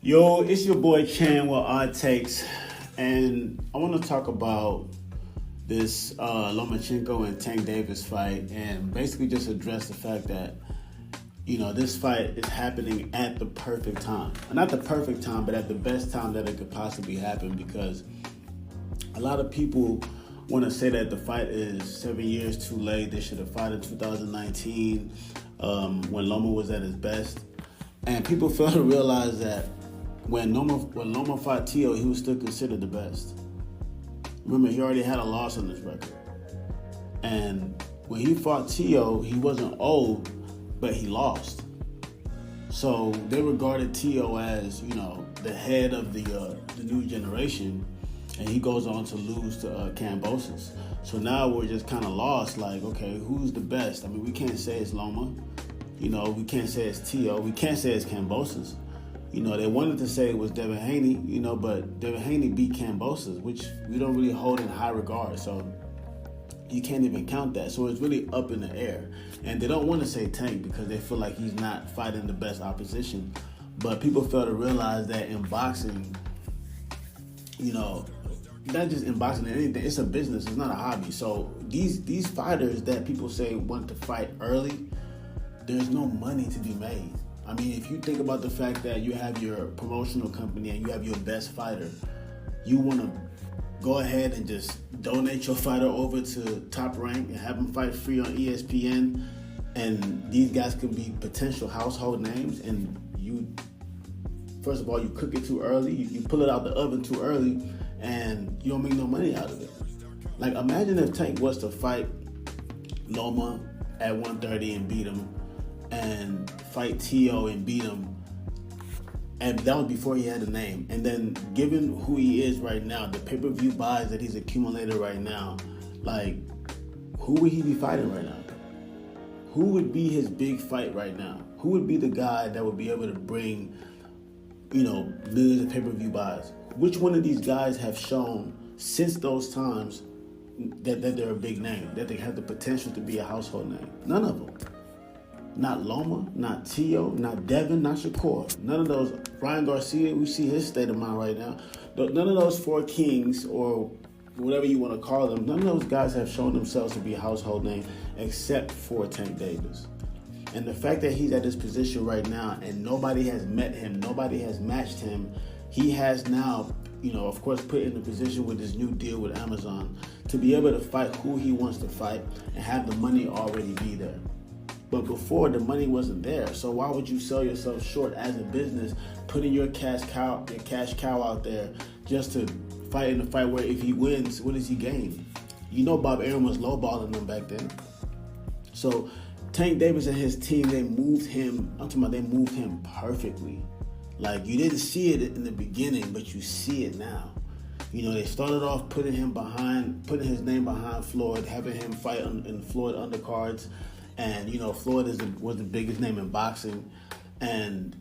Yo, it's your boy Chan with Odd Takes, and I want to talk about this Lomachenko and Tank Davis fight, and basically just address the fact that this fight is happening at the perfect time. Not the perfect time, but at the best time that it could possibly happen, because a lot of people want to say that the fight is 7 years too late. They should have fought in 2019 when Loma was at his best, and people fail to realize that when Loma fought Tio, he was still considered the best. Remember, he already had a loss on his record. And when he fought Tio, he wasn't old, but he lost. So they regarded Tio as, the head of the new generation, and he goes on to lose to Kambosos. So now we're just kind of lost, like, okay, who's the best? I mean, we can't say it's Loma. We can't say it's Tio. We can't say it's Kambosos. They wanted to say it was Devin Haney, but Devin Haney beat Kambosos, which we don't really hold in high regard. So you can't even count that. So it's really up in the air. And they don't want to say Tank because they feel like he's not fighting the best opposition. But people fail to realize that in boxing, not just in boxing, anything, it's a business. It's not a hobby. So these fighters that people say want to fight early, there's no money to be made. I mean, if you think about the fact that you have your promotional company and you have your best fighter, you want to go ahead and just donate your fighter over to Top Rank and have them fight free on ESPN, and these guys can be potential household names, and first of all, you cook it too early, you pull it out the oven too early, and you don't make no money out of it. Like, imagine if Tank was to fight Loma at 130 and beat him, and fight Tio and beat him, and that was before he had a name. And then, given who he is right now, the pay-per-view buys that he's accumulated right now, like, who would he be fighting right now? Who would be his big fight right now? Who would be the guy that would be able to bring, millions of pay-per-view buys? Which one of these guys have shown since those times that they're a big name, that they have the potential to be a household name? None of them. Not Loma, not Tio, not Devin, not Shakur. None of those. Ryan Garcia, we see his state of mind right now. None of those four kings, or whatever you want to call them, none of those guys have shown themselves to be a household name except for Tank Davis. And the fact that he's at this position right now and nobody has met him, nobody has matched him, he has now, of course, put in a position with this new deal with Amazon to be able to fight who he wants to fight and have the money already be there. But before, the money wasn't there. So why would you sell yourself short as a business, putting your cash cow out there just to fight in a fight where if he wins, what does he gain? Bob Arum was lowballing them back then. So Tank Davis and his team, they moved him perfectly. Like, you didn't see it in the beginning, but you see it now. They started off putting his name behind Floyd, having him fight in Floyd undercards. And, Floyd was the biggest name in boxing. And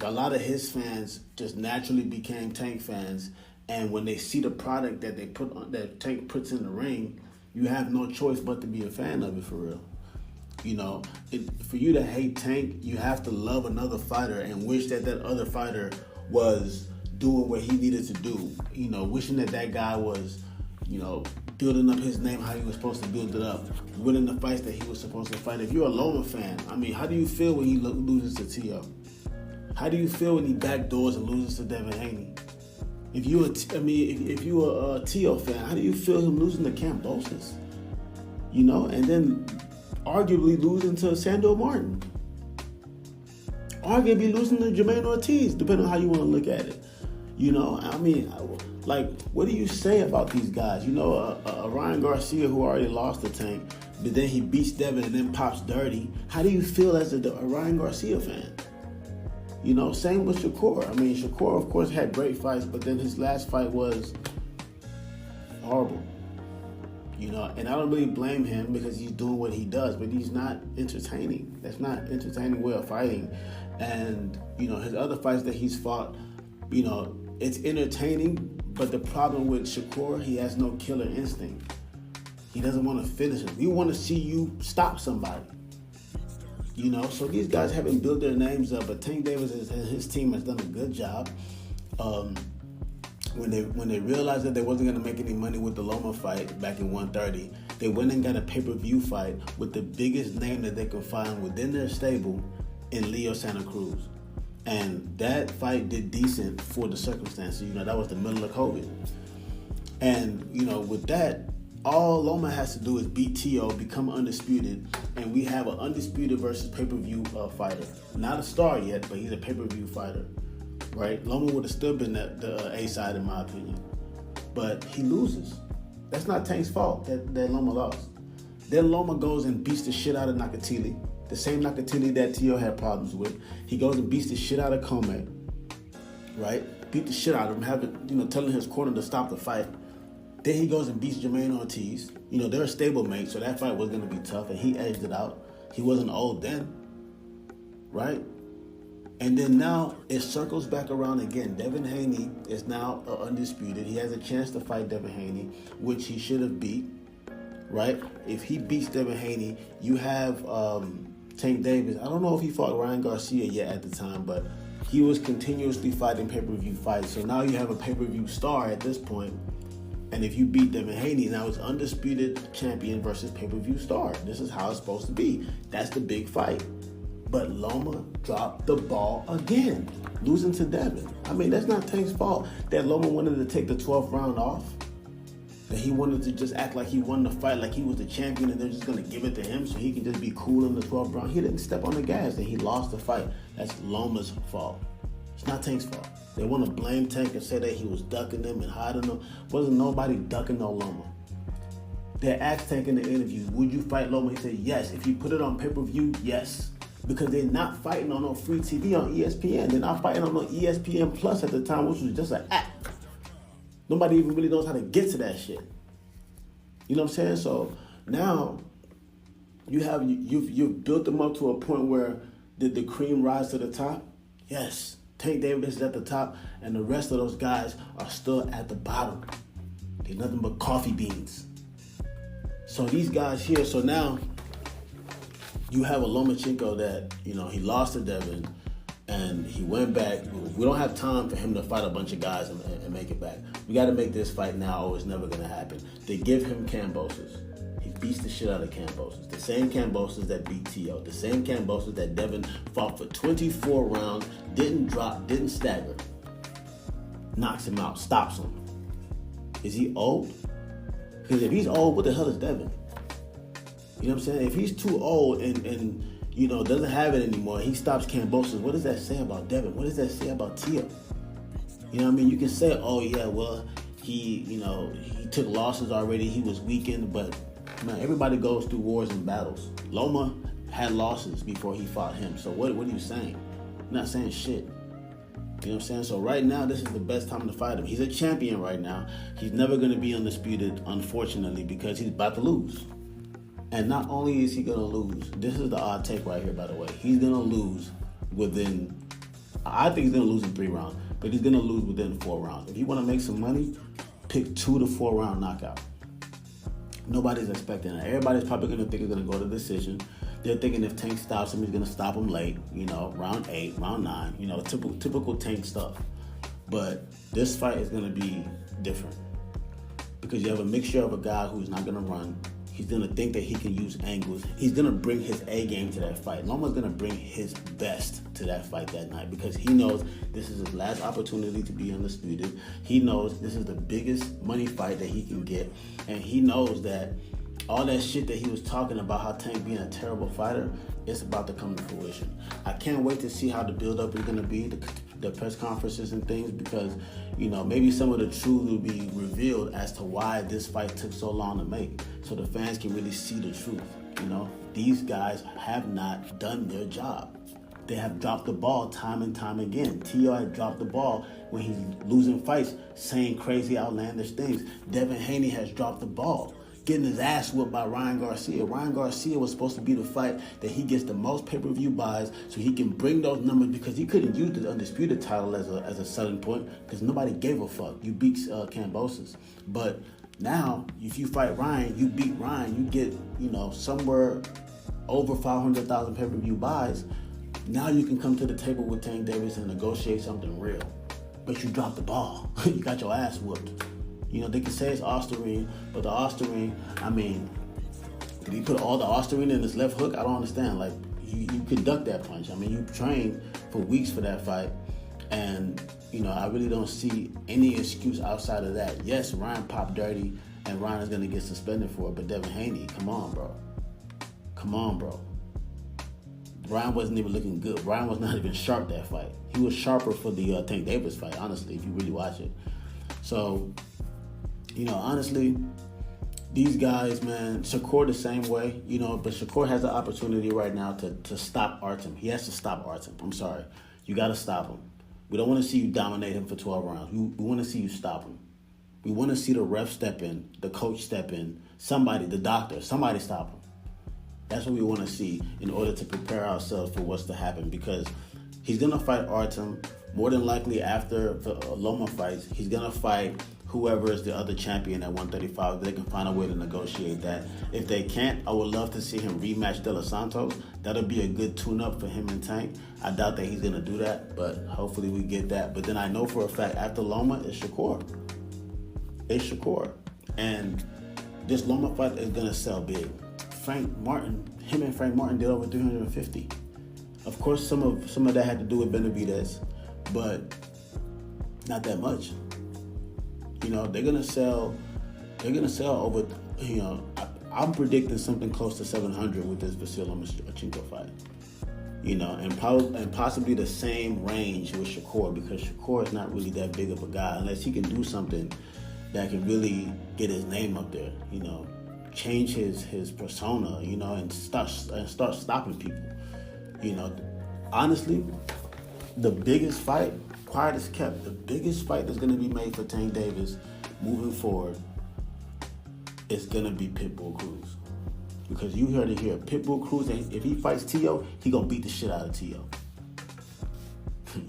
a lot of his fans just naturally became Tank fans. And when they see the product that Tank puts in the ring, you have no choice but to be a fan of it, for real. For you to hate Tank, you have to love another fighter and wish that other fighter was doing what he needed to do. Wishing that guy was, building up his name how he was supposed to build it up, winning the fights that he was supposed to fight. If you're a Loma fan, I mean, how do you feel when he loses to Tio? How do you feel when he backdoors and loses to Devin Haney? If you're a Tio fan, how do you feel him losing to Kambosos? And then arguably losing to Sandor Martin. Arguably losing to Jermaine Ortiz, depending on how you want to look at it. What do you say about these guys? A Ryan Garcia who already lost the Tank, but then he beats Devin and then pops dirty. How do you feel as a Ryan Garcia fan? Same with Shakur. I mean, Shakur, of course, had great fights, but then his last fight was horrible. And I don't really blame him because he's doing what he does, but he's not entertaining. That's not an entertaining way of fighting. And, his other fights that he's fought, it's entertaining, but the problem with Shakur, he has no killer instinct. He doesn't want to finish him. We want to see you stop somebody. So these guys haven't built their names up, but Tank Davis and his team has done a good job. When they realized that they wasn't going to make any money with the Loma fight back in 130, they went and got a pay-per-view fight with the biggest name that they could find within their stable in Leo Santa Cruz. And that fight did decent for the circumstances. That was the middle of COVID. And, with that, all Loma has to do is beat T.O., become undisputed, and we have an undisputed versus pay-per-view fighter. Not a star yet, but he's a pay-per-view fighter, right? Loma would have still been the A side, in my opinion. But he loses. That's not Tank's fault that Loma lost. Then Loma goes and beats the shit out of Nakatili, the same Nakatili that T.O. had problems with. He goes and beats the shit out of Kome, right? Beat the shit out of him, telling his corner to stop the fight. Then he goes and beats Jermaine Ortiz. They're a stablemate, so that fight was going to be tough, and he edged it out. He wasn't old then, right? And then now it circles back around again. Devin Haney is now undisputed. He has a chance to fight Devin Haney, which he should have beat, right? If he beats Devin Haney, you have Tank Davis. I don't know if he fought Ryan Garcia yet at the time, but he was continuously fighting pay-per-view fights. So now you have a pay-per-view star at this point. And if you beat Devin Haney, now it's undisputed champion versus pay-per-view star. This is how it's supposed to be. That's the big fight. But Loma dropped the ball again, losing to Devin. That's not Tank's fault that Loma wanted to take the 12th round off. That he wanted to just act like he won the fight, like he was the champion, and they're just going to give it to him so he can just be cool in the 12th round. He didn't step on the gas, and he lost the fight. That's Loma's fault. It's not Tank's fault. They want to blame Tank and say that he was ducking them and hiding them. Wasn't nobody ducking no Loma. They asked Tank in the interview, would you fight Loma? He said, yes. If you put it on pay-per-view, yes. Because they're not fighting on no free TV on ESPN. They're not fighting on no ESPN Plus at the time, which was just an act. Nobody even really knows how to get to that shit. You know what I'm saying? So now you've built them up to a point where did the cream rise to the top? Yes. Tank Davis is at the top, and the rest of those guys are still at the bottom. They're nothing but coffee beans. So these guys here, so now you have a Lomachenko that, he lost to Devin, and he went back. We don't have time for him to fight a bunch of guys and make it back. We got to make this fight now or it's never going to happen. They give him Kambosos. He beats the shit out of Kambosos. The same Kambosos that beat T.O. The same Kambosos that Devin fought for 24 rounds, didn't drop, didn't stagger. Knocks him out, stops him. Is he old? Because if he's old, what the hell is Devin? You know what I'm saying? If he's too old and doesn't have it anymore, he stops Kambosos, what does that say about Devin? What does that say about T.O.? You know what I mean? You can say, oh yeah, well, he took losses already, he was weakened, but man, everybody goes through wars and battles. Loma had losses before he fought him. So what are you saying? You're not saying shit. You know what I'm saying? So right now, this is the best time to fight him. He's a champion right now. He's never going to be undisputed, unfortunately, because he's about to lose. And not only is he going to lose, this is the odd take right here, by the way. He's going to lose I think he's going to lose in 3 rounds, but he's going to lose within 4 rounds. If you want to make some money, pick 2 to 4 round knockout. Nobody's expecting that. Everybody's probably going to think it's going to go to decision. They're thinking if Tank stops him, he's going to stop him late, round 8, round 9, typical Tank stuff. But this fight is going to be different because you have a mixture of a guy who's not going to run. He's going to think that he can use angles. He's going to bring his A game to that fight. Loma's going to bring his best to that fight that night because he knows this is his last opportunity to be undisputed. He knows this is the biggest money fight that he can get. And he knows that all that shit that he was talking about, how Tank being a terrible fighter, it's about to come to fruition. I can't wait to see how the build-up is going to be, the press conferences and things, because, maybe some of the truth will be revealed as to why this fight took so long to make, so the fans can really see the truth. These guys have not done their job. They have dropped the ball time and time again. T.O. had dropped the ball when he's losing fights, saying crazy, outlandish things. Devin Haney has dropped the ball, getting his ass whooped by Ryan Garcia. Ryan Garcia was supposed to be the fight that he gets the most pay-per-view buys so he can bring those numbers, because he couldn't use the undisputed title as a selling point because nobody gave a fuck. You beat Kambosos. But now, if you fight Ryan, you beat Ryan, you get, somewhere over 500,000 pay-per-view buys, now you can come to the table with Tank Davis and negotiate something real. But you dropped the ball. You got your ass whooped. You know, they can say it's Osterine, but the Osterine, I mean, did he put all the Osterine in his left hook? I don't understand. Like, you could duck that punch. I mean, you trained for weeks for that fight. And, you know, I really don't see any excuse outside of that. Yes, Ryan popped dirty, and Ryan is going to get suspended for it. But Devin Haney, come on, bro. Come on, bro. Ryan wasn't even looking good. Ryan was not even sharp that fight. He was sharper for the Tank Davis fight, honestly, if you really watch it. So, you know, honestly, these guys, man, Shakur the same way, you know, but Shakur has the opportunity right now to stop Artem. He has to stop Artem. I'm sorry. You got to stop him. We don't want to see you dominate him for 12 rounds. We want to see you stop him. We want to see the ref step in, the coach step in, somebody, the doctor, somebody stop him. That's what we want to see in order to prepare ourselves for what's to happen, because he's going to fight Artem. More than likely after the Loma fights, he's going to fight whoever is the other champion at 135. They can find a way to negotiate that. If they can't, I would love to see him rematch De Los Santos. That'll be a good tune-up for him and Tank. I doubt that he's going to do that, but hopefully we get that. But then I know for a fact after Loma, it's Shakur. It's Shakur. And this Loma fight is going to sell big. Him and Frank Martin did over 350. Of course, some of that had to do with Benavidez, but not that much. You know, they're gonna sell over. You know, I'm predicting something close to 700 with this Vasyl Lomachenko fight. You know, and possibly the same range with Shakur, because Shakur is not really that big of a guy unless he can do something that can really get his name up there. You know, change his persona, you know, and start stopping people. You know, honestly, the biggest fight, quiet as kept, the biggest fight that's going to be made for Tank Davis moving forward is going to be Pitbull Cruz. Because you heard it here, Pitbull Cruz, if he fights T.O., he going to beat the shit out of T.O.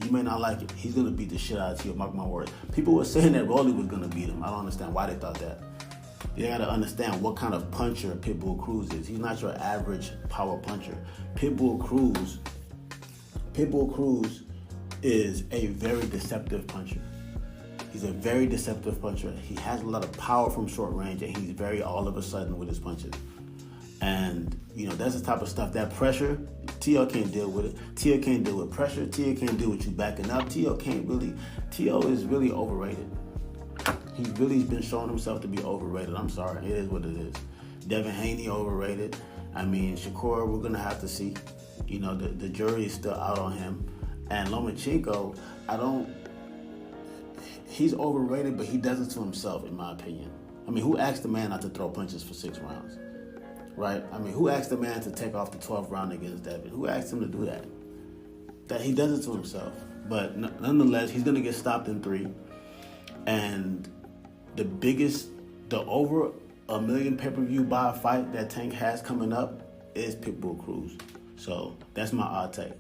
You may not like it. He's going to beat the shit out of T.O., mark my words. People were saying that Rolly was going to beat him. I don't understand why they thought that. You got to understand what kind of puncher Pitbull Cruz is. He's not your average power puncher. Pitbull Cruz is a very deceptive puncher. He's a very deceptive puncher. He has a lot of power from short range, and he's very all of a sudden with his punches. And, you know, that's the type of stuff, that pressure, T.O. can't deal with it. T.O. can't deal with pressure. T.O. can't deal with you backing up. T.O. is really overrated. He's really been showing himself to be overrated. I'm sorry. It is what it is. Devin Haney, overrated. I mean, Shakur, we're going to have to see. You know, the jury is still out on him. And Lomachenko, he's overrated, but he does it to himself, in my opinion. I mean, who asked the man not to throw punches for 6 rounds? Right? I mean, who asked the man to take off the 12th round against Devin? Who asked him to do that? That he does it to himself. But nonetheless, he's going to get stopped in 3. And the over 1 million pay-per-view buy fight that Tank has coming up is Pitbull Cruz. So that's my odd take.